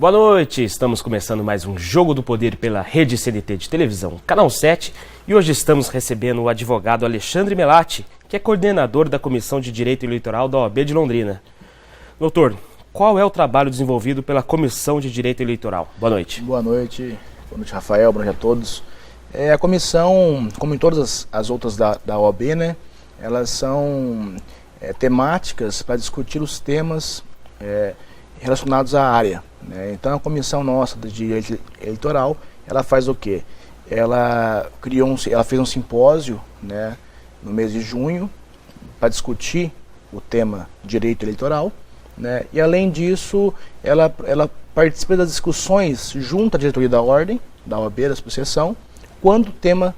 Boa noite, estamos começando mais um Jogo do Poder pela Rede CNT de televisão, Canal 7, e hoje estamos recebendo o advogado Alexandre Melati, que é coordenador da Comissão de Direito Eleitoral da OAB de Londrina. Doutor, qual é o trabalho desenvolvido pela Comissão de Direito Eleitoral? Boa noite. Boa noite, Rafael, boa noite a todos. A comissão, como em todas as outras da OAB, né, elas são temáticas para discutir os temas relacionados à área. Né? Então a comissão nossa de direito eleitoral, ela faz o quê? Ela fez um simpósio, né, no mês de junho para discutir o tema direito eleitoral, né? E além disso, ela participa das discussões junto à diretoria da ordem, da OAB, da subseção, quando o tema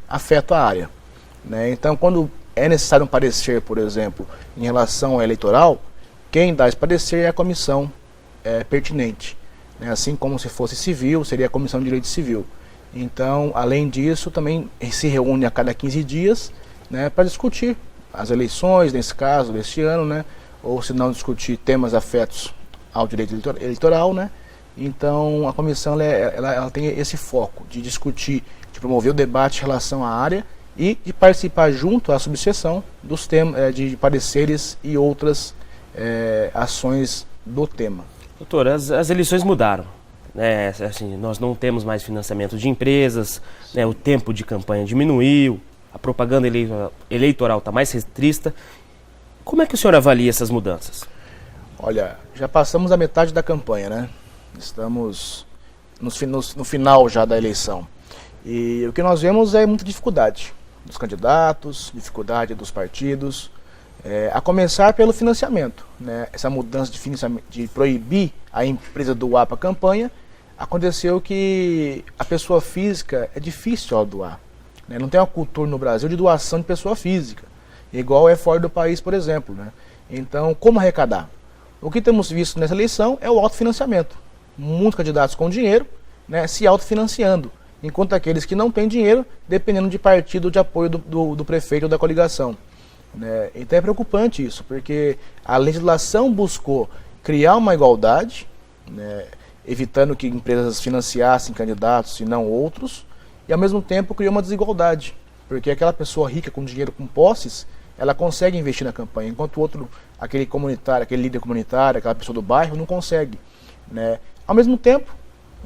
afeta a área. Né? Então, quando é necessário um parecer, por exemplo, em relação ao eleitoral, quem dá esse parecer é a comissão pertinente. Né? Assim como se fosse civil, seria a comissão de direito civil. Então, além disso, também se reúne a cada 15 dias, né, para discutir as eleições, nesse caso, deste ano, né, ou se não discutir temas afetos ao direito eleitoral. Né? Então, a comissão ela tem esse foco de discutir, de promover o debate em relação à área e de participar junto à subseção dos temas, de pareceres e outras ações do tema. Doutor, as eleições mudaram. Né? Assim, nós não temos mais financiamento de empresas, né? O tempo de campanha diminuiu, a propaganda eleitoral está mais restrita. Como é que o senhor avalia essas mudanças? Olha, já passamos a metade da campanha, né? Estamos no final já da eleição. E o que nós vemos é muita dificuldade dos candidatos, dificuldade dos partidos, a começar pelo financiamento. Né? Essa mudança de financiamento, de proibir a empresa doar para a campanha, aconteceu que a pessoa física é difícil ela doar. Né? Não tem uma cultura no Brasil de doação de pessoa física, igual é fora do país, por exemplo. Né? Então, como arrecadar? O que temos visto nessa eleição é o autofinanciamento. Muitos candidatos com dinheiro, né, se autofinanciando, enquanto aqueles que não têm dinheiro, dependendo de partido de apoio do prefeito ou da coligação. Né? Então é preocupante isso, porque a legislação buscou criar uma igualdade, né, evitando que empresas financiassem candidatos e não outros, e ao mesmo tempo criou uma desigualdade, porque aquela pessoa rica com dinheiro, com posses, ela consegue investir na campanha, enquanto o outro, aquele comunitário, aquele líder comunitário, aquela pessoa do bairro, não consegue. Né? Ao mesmo tempo,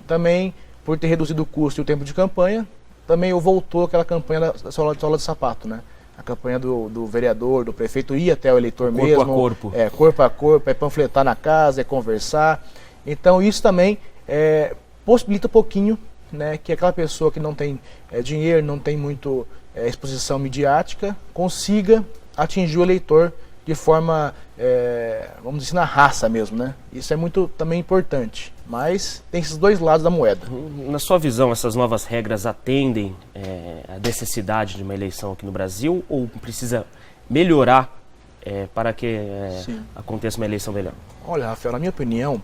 também, por ter reduzido o custo e o tempo de campanha, também voltou aquela campanha da sola de sapato, né? A campanha do vereador, do prefeito, ir até o eleitor mesmo. Corpo a corpo. Corpo a corpo, panfletar na casa, conversar. Então isso também possibilita um pouquinho, né, que aquela pessoa que não tem dinheiro, não tem muito exposição midiática, consiga atingir o eleitor de forma, vamos dizer, na raça mesmo, né? Isso é muito também importante, mas tem esses dois lados da moeda. Na sua visão, essas novas regras atendem a necessidade de uma eleição aqui no Brasil ou precisa melhorar para que aconteça uma eleição melhor? Olha, Rafael, na minha opinião,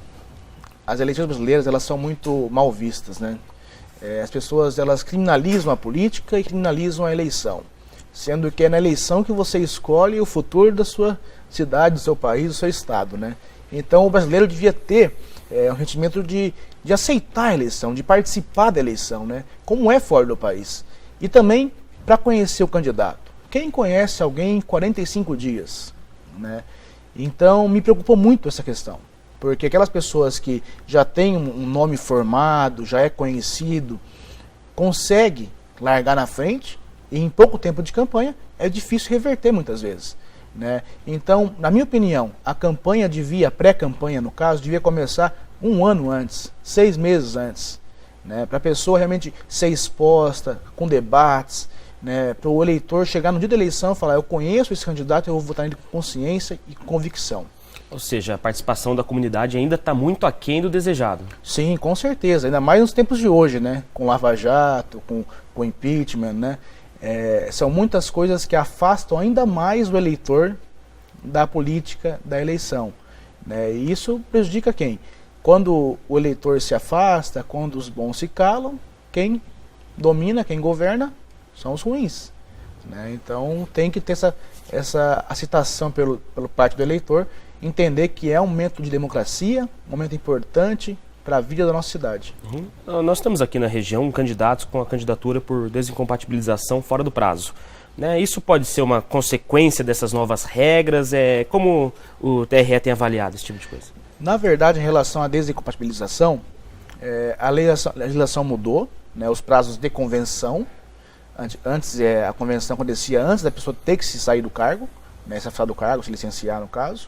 as eleições brasileiras elas são muito mal vistas, né? As pessoas elas criminalizam a política e criminalizam a eleição, sendo que é na eleição que você escolhe o futuro da sua cidade, do seu país, do seu estado, né? Então o brasileiro devia ter um sentimento de aceitar a eleição, de participar da eleição, né? Como é fora do país. E também para conhecer o candidato. Quem conhece alguém em 45 dias? Né? Então me preocupou muito essa questão, porque aquelas pessoas que já têm um nome formado, já é conhecido, consegue largar na frente e em pouco tempo de campanha é difícil reverter muitas vezes. Né? Então, na minha opinião, a campanha a pré-campanha no caso, devia começar um ano antes, 6 meses antes, né? Para a pessoa realmente ser exposta, com debates, né? Para o eleitor chegar no dia da eleição e falar, eu conheço esse candidato, eu vou votar nele com consciência e convicção. Ou seja, a participação da comunidade ainda está muito aquém do desejado. Sim, com certeza, ainda mais nos tempos de hoje, né? Com Lava Jato, com impeachment, né? São muitas coisas que afastam ainda mais o eleitor da política da eleição. Né? E isso prejudica quem? Quando o eleitor se afasta, quando os bons se calam, quem domina, quem governa, são os ruins. Né? Então tem que ter essa aceitação pelo parte do eleitor, entender que é um momento de democracia, um momento importante, para a vida da nossa cidade. Nós temos aqui na região candidatos com a candidatura por desincompatibilização fora do prazo. Né? Isso pode ser uma consequência dessas novas regras? Como o TRE tem avaliado esse tipo de coisa? Na verdade, em relação à desincompatibilização, a legislação mudou, né, os prazos de convenção. Antes a convenção acontecia antes da pessoa ter que se sair do cargo, né, se afastar do cargo, se licenciar no caso.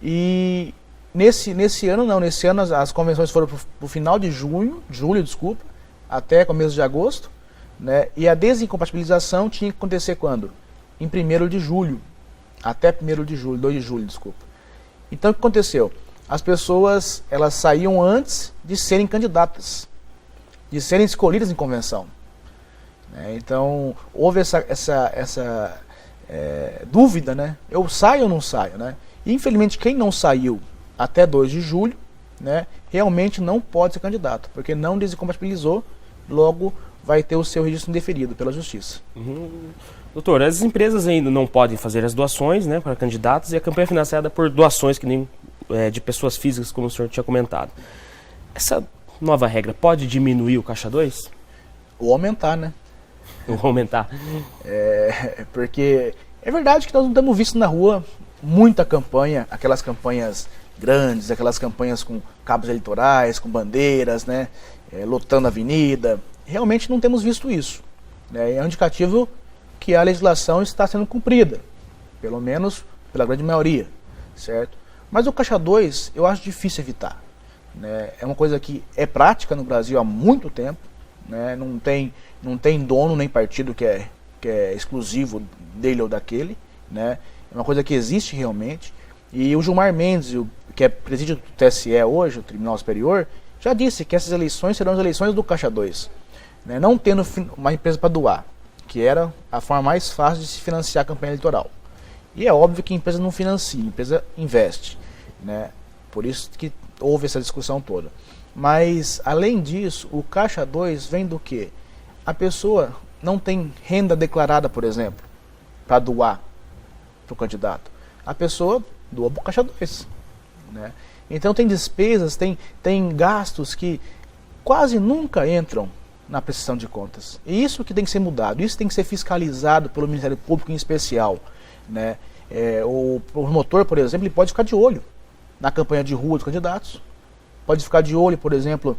E nesse ano não, nesse ano as convenções foram para o final de julho, até começo de agosto, né, e a desincompatibilização tinha que acontecer quando? Em 1º de julho, até 1º de julho, 2 de julho, desculpa. Então o que aconteceu? As pessoas, elas saíam antes de serem candidatas, de serem escolhidas em convenção. Então, houve essa dúvida, né? Eu saio ou não saio, né? E, infelizmente, quem não saiu até 2 de julho, né, realmente não pode ser candidato, porque não desincompatibilizou, logo vai ter o seu registro indeferido pela Justiça. Doutor, as empresas ainda não podem fazer as doações, né, para candidatos, e a campanha é financiada por doações que nem de pessoas físicas, como o senhor tinha comentado. Essa nova regra pode diminuir o Caixa 2? Ou aumentar, né? Ou aumentar. Porque é verdade que nós não temos visto na rua muita campanha, aquelas campanhas grandes, aquelas campanhas com cabos eleitorais, com bandeiras, né, lotando a avenida. Realmente não temos visto isso. Né? É um indicativo que a legislação está sendo cumprida, pelo menos pela grande maioria, certo? Mas o Caixa 2 eu acho difícil evitar. Né? É uma coisa que é prática no Brasil há muito tempo, né? Não tem dono nem partido que é exclusivo dele ou daquele, né? É uma coisa que existe realmente. E o Gilmar Mendes, que é presidente do TSE hoje, o Tribunal Superior, já disse que essas eleições serão as eleições do Caixa 2. Né? Não tendo uma empresa para doar, que era a forma mais fácil de se financiar a campanha eleitoral. E é óbvio que a empresa não financia, a empresa investe. Né? Por isso que houve essa discussão toda. Mas, além disso, o Caixa 2 vem do quê? A pessoa não tem renda declarada, por exemplo, para doar para o candidato. A pessoa doa para o Caixa 2. Né? Então tem despesas, tem gastos que quase nunca entram na prestação de contas. E isso que tem que ser mudado, isso tem que ser fiscalizado pelo Ministério Público em especial. Né? O promotor, por exemplo, ele pode ficar de olho na campanha de rua dos candidatos, pode ficar de olho, por exemplo,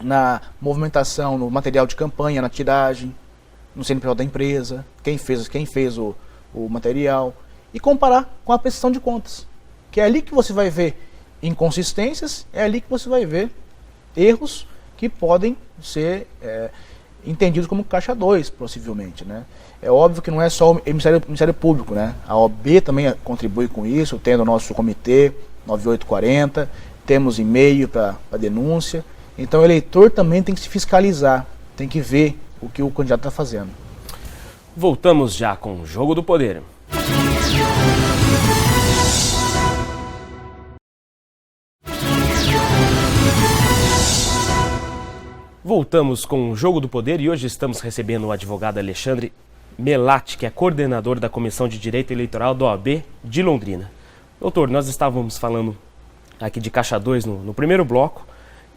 na movimentação, no material de campanha, na tiragem, no CNPJ da empresa, quem fez o material, e comparar com a prestação de contas, que é ali que você vai ver inconsistências, é ali que você vai ver erros que podem ser entendidos como Caixa 2, possivelmente. Né? É óbvio que não é só o Ministério Público, né? A OAB também contribui com isso, tendo o nosso comitê 9840, temos e-mail para denúncia. Então o eleitor também tem que se fiscalizar, tem que ver o que o candidato está fazendo. Voltamos já com o Jogo do Poder. Voltamos com o Jogo do Poder e hoje estamos recebendo o advogado Alexandre Melatti, que é coordenador da Comissão de Direito Eleitoral da OAB de Londrina. Doutor, nós estávamos falando aqui de Caixa 2 no primeiro bloco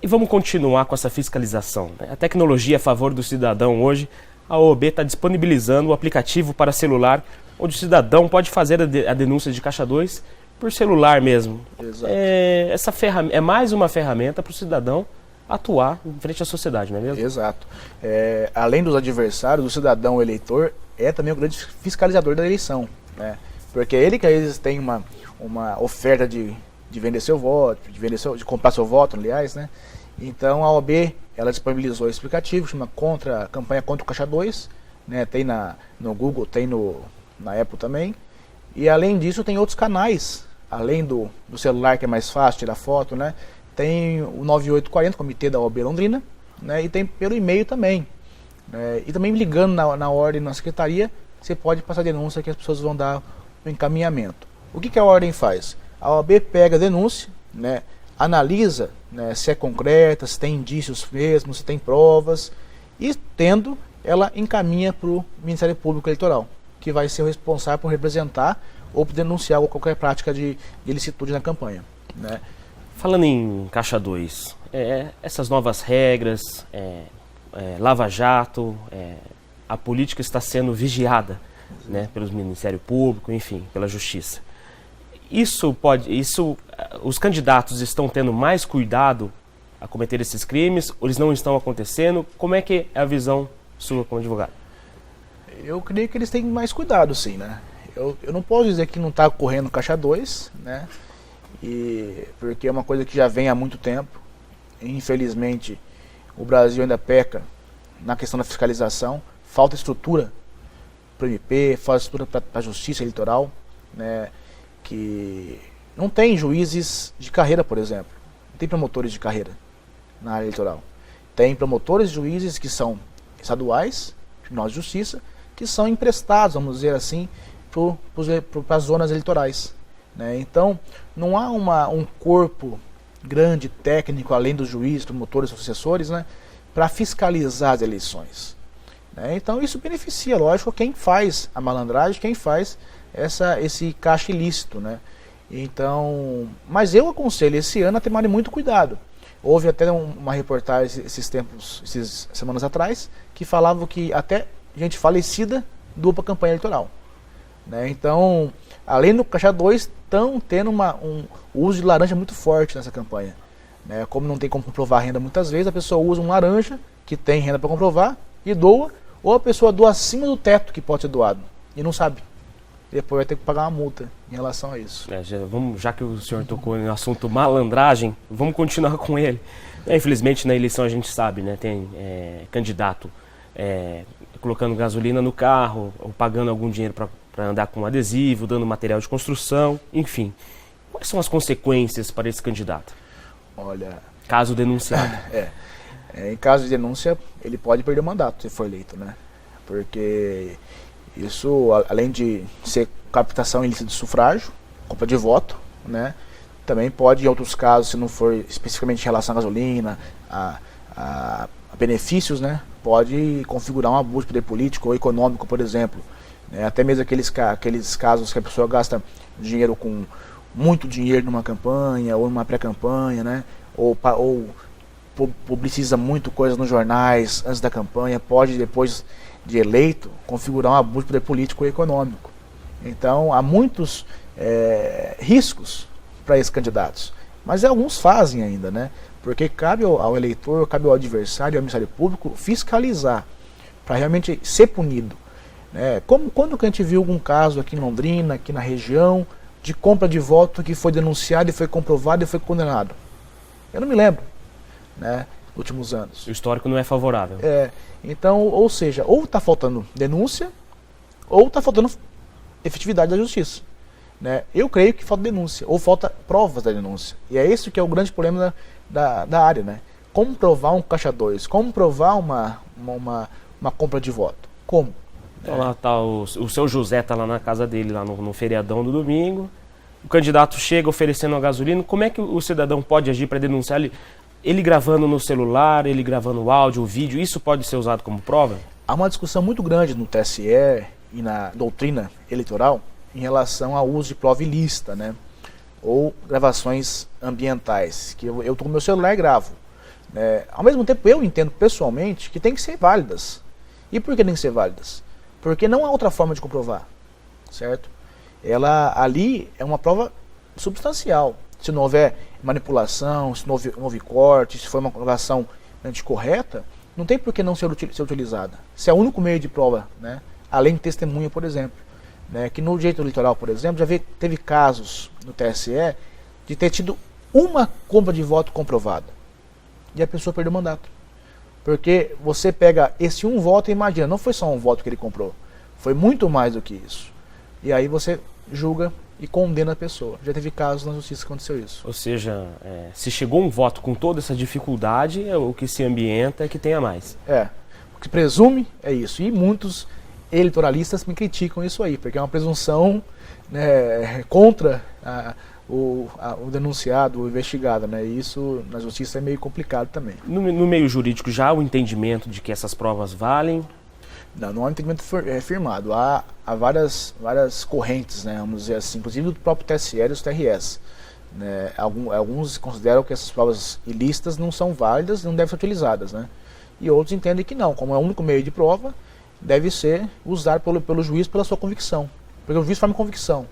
e vamos continuar com essa fiscalização. Né? A tecnologia a favor do cidadão hoje, a OAB está disponibilizando o aplicativo para celular, onde o cidadão pode fazer a denúncia de Caixa 2 por celular mesmo. Exato. Essa é mais uma ferramenta para o cidadão atuar em frente à sociedade, não é mesmo? Exato. Além dos adversários, o cidadão eleitor é também o grande fiscalizador da eleição. Né? Porque ele que às vezes tem uma oferta de vender seu voto, de comprar seu voto, aliás, né? Então a OAB, ela disponibilizou esse aplicativo, chama campanha contra o Caixa 2, né? Tem no Google, tem na Apple também. E além disso tem outros canais, além do celular que é mais fácil tirar foto, né? Tem o 9840, comitê da OAB Londrina, né? E tem pelo e-mail também. E também ligando na ordem na secretaria, você pode passar denúncia que as pessoas vão dar o encaminhamento. O que a ordem faz? A OAB pega a denúncia, né, analisa, né, se é concreta, se tem indícios mesmo, se tem provas, e tendo, ela encaminha para o Ministério Público Eleitoral, que vai ser o responsável por representar ou por denunciar qualquer prática de ilicitude na campanha. Né? Falando em Caixa 2, essas novas regras, Lava Jato, a política está sendo vigiada, né, pelo Ministério Público, enfim, pela Justiça. Os candidatos estão tendo mais cuidado a cometer esses crimes, ou eles não estão acontecendo? Como é que é a visão sua como advogado? Eu creio que eles têm mais cuidado, sim, né? Eu não posso dizer que não está ocorrendo caixa 2, né? Porque é uma coisa que já vem há muito tempo. Infelizmente, o Brasil ainda peca na questão da fiscalização. Falta estrutura para o MP, falta estrutura para a Justiça Eleitoral, né? Que não tem juízes de carreira, por exemplo. Não tem promotores de carreira na área eleitoral. Tem promotores e juízes que são estaduais, tribunais de justiça, que são emprestados, vamos dizer assim, para as zonas eleitorais, né? Então, não há um corpo grande, técnico, além dos juízes, promotores, sucessores, né, para fiscalizar as eleições, né? Então, isso beneficia, lógico, quem faz a malandragem, quem faz esse caixa ilícito, né? Então, mas eu aconselho esse ano a tomar muito cuidado. Houve até uma reportagem essas semanas atrás, que falava que até gente falecida doa campanha eleitoral, né? Então, além do caixa 2, estão tendo um uso de laranja muito forte nessa campanha, né? Como não tem como comprovar a renda muitas vezes, a pessoa usa um laranja que tem renda para comprovar e doa, ou a pessoa doa acima do teto que pode ser doado e não sabe. Depois vai ter que pagar uma multa em relação a isso. Já que o senhor tocou no assunto malandragem, vamos continuar com ele. Infelizmente, na eleição a gente sabe, né? Tem candidato colocando gasolina no carro, ou pagando algum dinheiro para andar com adesivo, dando material de construção, enfim. Quais são as consequências para esse candidato? Olha, caso denunciado. Em caso de denúncia, ele pode perder o mandato se for eleito, né? Porque isso, além de ser captação ilícita de sufrágio, compra de voto, né? Também pode, em outros casos, se não for especificamente em relação à gasolina, a benefícios, né? Pode configurar um abuso de poder político ou econômico, por exemplo, né? Até mesmo aqueles casos que a pessoa gasta dinheiro muito dinheiro numa campanha ou numa pré-campanha, né? Ou publiciza muito coisa nos jornais antes da campanha, pode, depois de eleito, configurar um abuso de poder político e econômico. Então, há muitos riscos para esses candidatos. Mas alguns fazem ainda, né? Porque cabe ao eleitor, cabe ao adversário, ao Ministério Público, fiscalizar, para realmente ser punido, né? Como quando que a gente viu algum caso aqui em Londrina, aqui na região, de compra de voto que foi denunciado e foi comprovado e foi condenado? Eu não me lembro, né? Nos últimos anos. O histórico não é favorável. Então, ou seja, ou está faltando denúncia, ou está faltando efetividade da justiça, né? Eu creio que falta denúncia, ou falta provas da denúncia. E é esse que é o grande problema da área, né? Como provar um caixa 2? Como provar uma compra de voto? Como? Então lá tá o seu José tá lá na casa dele, lá no feriadão do domingo. O candidato chega oferecendo a gasolina. Como é que o cidadão pode agir para denunciar ele gravando no celular, ele gravando o áudio, o vídeo? Isso pode ser usado como prova? Há uma discussão muito grande no TSE e na doutrina eleitoral em relação ao uso de prova ilícita, né? Ou gravações ambientais, que eu tô com meu celular e gravo. Ao mesmo tempo, eu entendo pessoalmente que tem que ser válidas. E por que tem que ser válidas? Porque não há outra forma de comprovar, certo? Ela ali é uma prova substancial. Se não houver manipulação, se não houve corte, se for uma gravação anticorreta, não tem por que não ser utilizada. Se é o único meio de prova, né? Além de testemunha, por exemplo, né? Que no direito eleitoral, por exemplo, já teve casos no TSE de ter tido uma compra de voto comprovada e a pessoa perdeu o mandato. Porque você pega esse um voto e imagina, não foi só um voto que ele comprou, foi muito mais do que isso. E aí você julga e condena a pessoa. Já teve casos na justiça que aconteceu isso. Ou seja, se chegou um voto com toda essa dificuldade, o que se ambienta é que tenha mais. O que presume é isso. E muitos eleitoralistas me criticam isso aí, porque é uma presunção, né, contra o denunciado, o investigado, né? E isso na justiça é meio complicado também. No meio jurídico já há o entendimento de que essas provas valem? Não há um entendimento firmado. Há várias correntes, né, vamos dizer assim, inclusive do próprio TSE e dos TRS, né? Alguns consideram que essas provas ilícitas não são válidas, não devem ser utilizadas, né? E outros entendem que não, como é o único meio de prova, deve ser usado pelo juiz pela sua convicção. Porque o juiz forma convicção.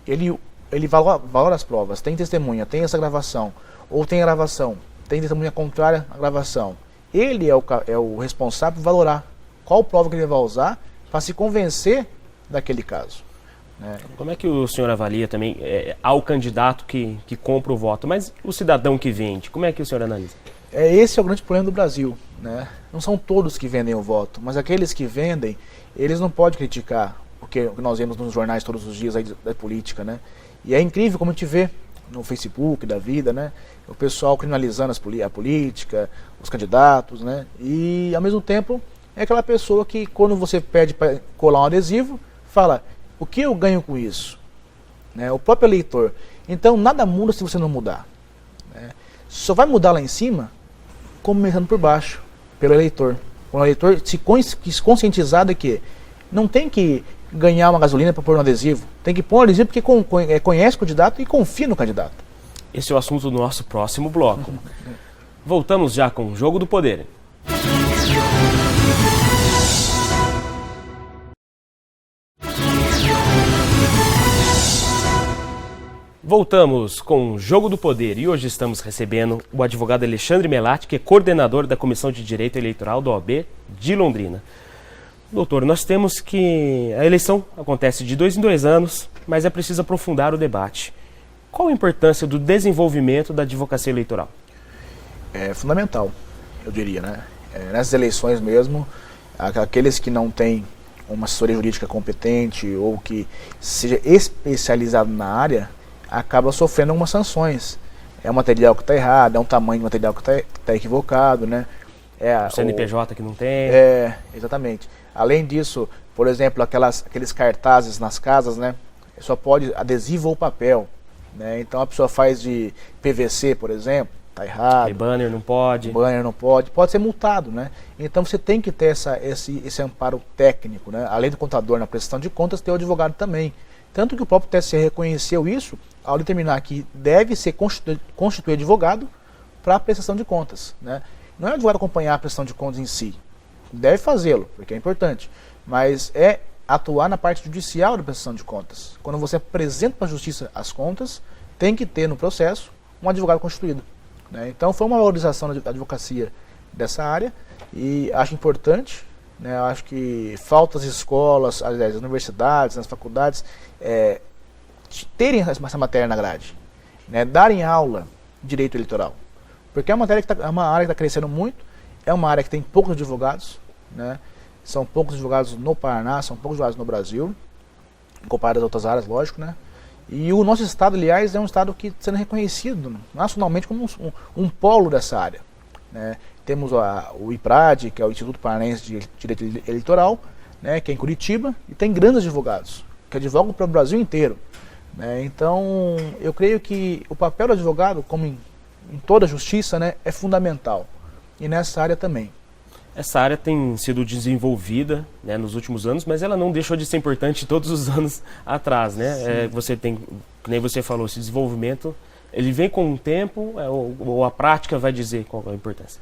Ele valora as provas, tem testemunha, tem essa gravação, ou tem a gravação, tem testemunha contrária à gravação. Ele é o responsável por valorar qual prova que ele vai usar para se convencer daquele caso, né? Como é que o senhor avalia também ao candidato que compra o voto, mas o cidadão que vende, como é que o senhor analisa? Esse é o grande problema do Brasil, né? Não são todos que vendem o voto, mas aqueles que vendem, eles não podem criticar o que nós vemos nos jornais todos os dias aí da política, né? E é incrível como a gente vê no Facebook da vida, né? O pessoal criminalizando a política, os candidatos, né? E ao mesmo tempo é aquela pessoa que quando você pede para colar um adesivo, fala, o que eu ganho com isso? Né? O próprio eleitor. Então nada muda se você não mudar, né? Só vai mudar lá em cima, começando por baixo, pelo eleitor. O eleitor se conscientizar de que não tem que ganhar uma gasolina para pôr um adesivo, tem que pôr um adesivo porque conhece o candidato e confia no candidato. Esse é o assunto do nosso próximo bloco. Voltamos já com o Jogo do Poder. Voltamos com o Jogo do Poder e hoje estamos recebendo o advogado Alexandre Melatti, que é coordenador da Comissão de Direito Eleitoral da OAB de Londrina. Doutor, nós temos que a eleição acontece de 2 em 2 anos, mas é preciso aprofundar o debate. Qual a importância do desenvolvimento da advocacia eleitoral? É fundamental, eu diria, né? Nessas eleições mesmo, aqueles que não têm uma assessoria jurídica competente ou que seja especializado na área, acaba sofrendo algumas sanções. É um material que está errado, é um tamanho de material que está equivocado, né? O CNPJ que não tem. Exatamente. Além disso, por exemplo, aqueles cartazes nas casas, né? Só pode adesivo ou papel, né? Então a pessoa faz de PVC, por exemplo, está errado. E banner não pode. Banner não pode. Pode ser multado, né? Então você tem que ter esse amparo técnico, né? Além do contador na prestação de contas, ter o advogado também. Tanto que o próprio TSE reconheceu isso ao determinar que deve ser constituir advogado para a prestação de contas, né? Não é o advogado acompanhar a prestação de contas em si, deve fazê-lo, porque é importante, mas é atuar na parte judicial da prestação de contas. Quando você apresenta para a justiça as contas, tem que ter no processo um advogado constituído, né? Então foi uma valorização da advocacia dessa área e acho importante, né? Acho que falta as escolas, as universidades, as faculdades terem essa matéria na grade, né? Darem aula de direito eleitoral. Porque é uma área que está crescendo muito, é uma área que tem poucos advogados, né? São poucos advogados no Paraná, são poucos advogados no Brasil, comparado a outras áreas, lógico, né? E o nosso estado, aliás, é um estado que está sendo reconhecido nacionalmente como um polo dessa área, né? Temos o IPRAD, que é o Instituto Paranaense de Direito Eleitoral, né? Que é em Curitiba, e tem grandes advogados, que advogam para o Brasil inteiro, né? Então, eu creio que o papel do advogado, como em toda a justiça, né, é fundamental. E nessa área também. Essa área tem sido desenvolvida, né, nos últimos anos, mas ela não deixou de ser importante todos os anos atrás, né? Você tem, que nem você falou, esse desenvolvimento, ele vem com o tempo, ou a prática vai dizer qual é a importância?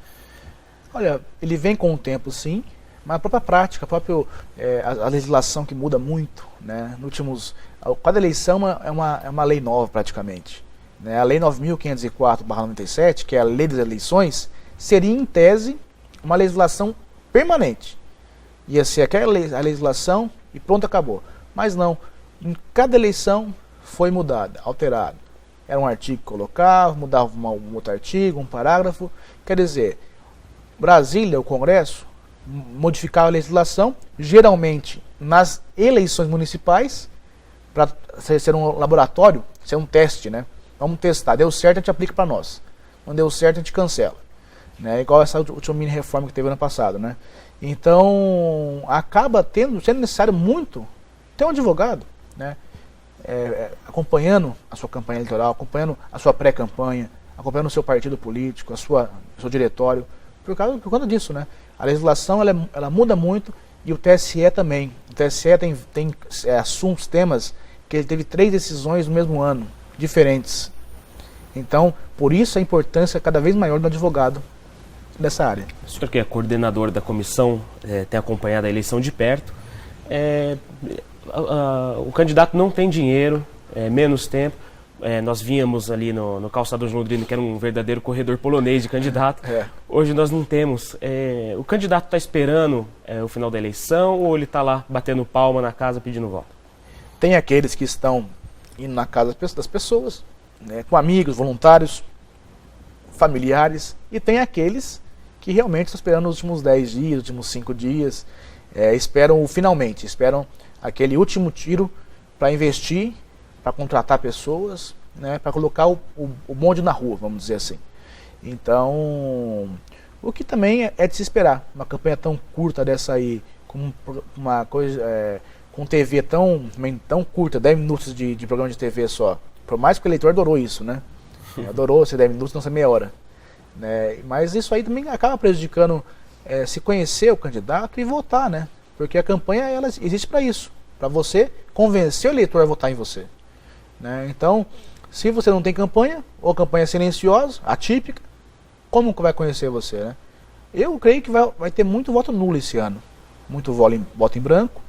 Olha, ele vem com o tempo, sim, mas a própria prática, a legislação que muda muito, né? Cada eleição é uma lei nova praticamente. A Lei 9.504/97, que é a Lei das Eleições, seria, em tese, uma legislação permanente. Ia ser aquela a legislação e pronto, acabou. Mas não. Em cada eleição foi mudada, alterada. Era um artigo que colocava, mudava um outro artigo, um parágrafo. Quer dizer, Brasília, o Congresso, modificava a legislação, geralmente nas eleições municipais, para ser um laboratório, ser um teste, né? Vamos testar, deu certo, a gente aplica para nós. Não deu certo, a gente cancela, né? Igual essa última mini reforma que teve ano passado, né? Então, acaba sendo necessário muito ter um advogado, né? Acompanhando a sua campanha eleitoral, acompanhando a sua pré-campanha, acompanhando o seu partido político, o seu diretório, por conta disso, né? A legislação ela muda muito e o TSE também. O TSE tem assuntos, temas, que ele teve 3 decisões no mesmo ano, diferentes, Então, por isso a importância cada vez maior do advogado dessa área. O senhor que é coordenador da comissão, tem acompanhado a eleição de perto. O candidato não tem dinheiro, menos tempo. Nós víamos ali no calçador de Londrina, que era um verdadeiro corredor polonês de candidato. Hoje nós não temos. O candidato está esperando o final da eleição ou ele está lá batendo palma na casa pedindo voto? Tem aqueles que estão indo na casa das pessoas, né, com amigos, voluntários, familiares, e tem aqueles que realmente estão esperando os últimos 10 dias, os últimos 5 dias, esperam aquele último tiro para investir, para contratar pessoas, né, para colocar o bonde na rua, vamos dizer assim. Então, o que também é de se esperar, uma campanha tão curta dessa aí, com uma coisa, com TV tão curta, 10 minutos de programa de TV só. Por mais que o eleitor adorou isso, né? Adorou ser 10 minutos, não ser meia hora. Né? Mas isso aí também acaba prejudicando se conhecer o candidato e votar, né? Porque a campanha ela existe para isso, para você convencer o eleitor a votar em você. Né? Então, se você não tem campanha, ou campanha silenciosa, atípica, como que vai conhecer você, né? Eu creio que vai ter muito voto nulo esse ano, muito voto em branco,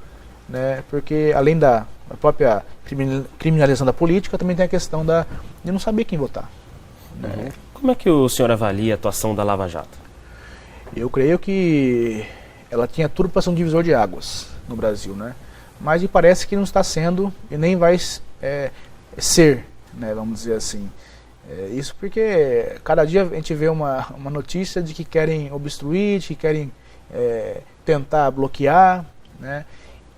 né? Porque além da própria criminalização da política, também tem a questão de não saber quem votar. Né? Como é que o senhor avalia a atuação da Lava Jato? Eu creio que ela tinha tudo para ser um divisor de águas no Brasil, né? Mas me parece que não está sendo e nem vai ser, né? Vamos dizer assim. Isso porque cada dia a gente vê uma notícia de que querem obstruir, de que querem tentar bloquear, né?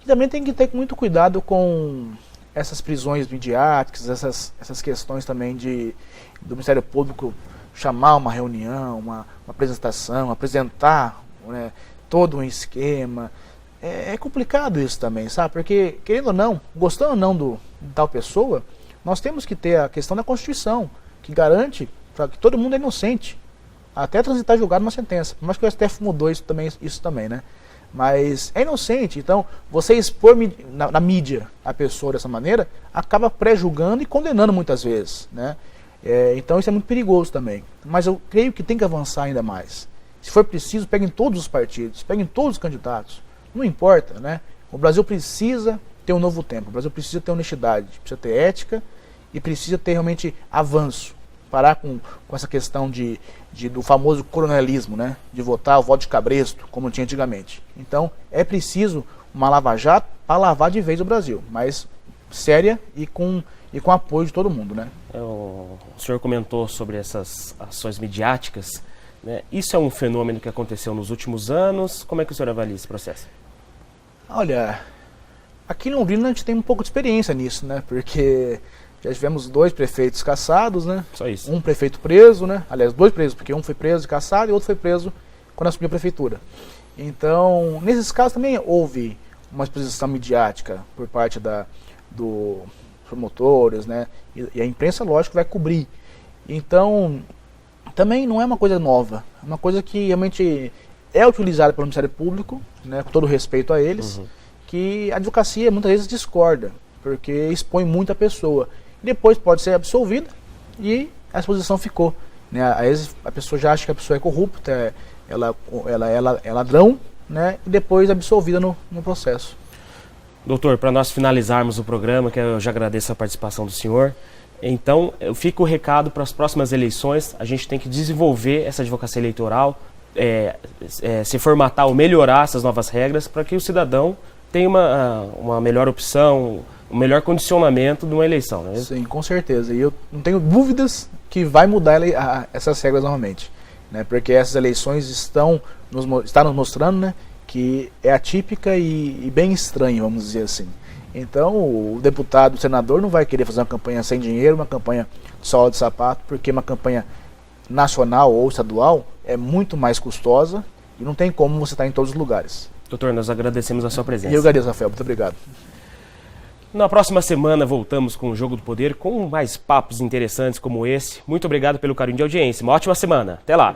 E também tem que ter muito cuidado com essas prisões midiáticas, essas questões também do Ministério Público chamar uma reunião, uma apresentação, apresentar, né, todo um esquema. É complicado isso também, sabe? Porque, querendo ou não, gostando ou não de tal pessoa, nós temos que ter a questão da Constituição, que garante que todo mundo é inocente, até transitar julgado uma sentença. Mas que o STF mudou isso também, né? Mas é inocente, então você expor na mídia a pessoa dessa maneira, acaba pré-julgando e condenando muitas vezes, né? Então isso é muito perigoso também. Mas eu creio que tem que avançar ainda mais. Se for preciso, peguem todos os partidos, peguem todos os candidatos. Não importa, né? O Brasil precisa ter um novo tempo, o Brasil precisa ter honestidade, precisa ter ética e precisa ter realmente avanço. Parar com essa questão do famoso coronelismo, né? De votar o voto de cabresto, como tinha antigamente. Então, é preciso uma lava-jato para lavar de vez o Brasil, mas séria e com apoio de todo mundo, né? O senhor comentou sobre essas ações midiáticas, né? Isso é um fenômeno que aconteceu nos últimos anos. Como é que o senhor avalia esse processo? Olha, aqui em Londrina a gente tem um pouco de experiência nisso, né? Porque já tivemos 2 prefeitos caçados, né? Só isso. Um prefeito preso, né? Aliás, 2 presos, porque um foi preso e caçado e outro foi preso quando assumiu a prefeitura. Então, nesses casos também houve uma exposição midiática por parte dos promotores, né? E a imprensa, lógico, vai cobrir. Então, também não é uma coisa nova. É uma coisa que realmente é utilizada pelo Ministério Público, né? Com todo respeito a eles, que a advocacia muitas vezes discorda, porque expõe muito a pessoa. Depois pode ser absolvida e a exposição ficou. Né? Às vezes a pessoa já acha que a pessoa é corrupta, ela é ladrão, né? E depois é absolvida no processo. Doutor, para nós finalizarmos o programa, que eu já agradeço a participação do senhor, então fica o recado para as próximas eleições. A gente tem que desenvolver essa advocacia eleitoral, se formatar ou melhorar essas novas regras para que o cidadão tenha uma melhor opção, um melhor condicionamento de uma eleição, não é? Sim, com certeza. E eu não tenho dúvidas que vai mudar essas regras novamente, né? Porque essas eleições está nos mostrando, né, que é atípica e bem estranha, vamos dizer assim. Então o deputado, o senador não vai querer fazer uma campanha sem dinheiro, uma campanha de sola de sapato, porque uma campanha nacional ou estadual é muito mais custosa e não tem como você estar em todos os lugares. Doutor, nós agradecemos a sua presença. E eu agradeço, Rafael. Muito obrigado. Na próxima semana voltamos com o Jogo do Poder, com mais papos interessantes como esse. Muito obrigado pelo carinho de audiência. Uma ótima semana. Até lá.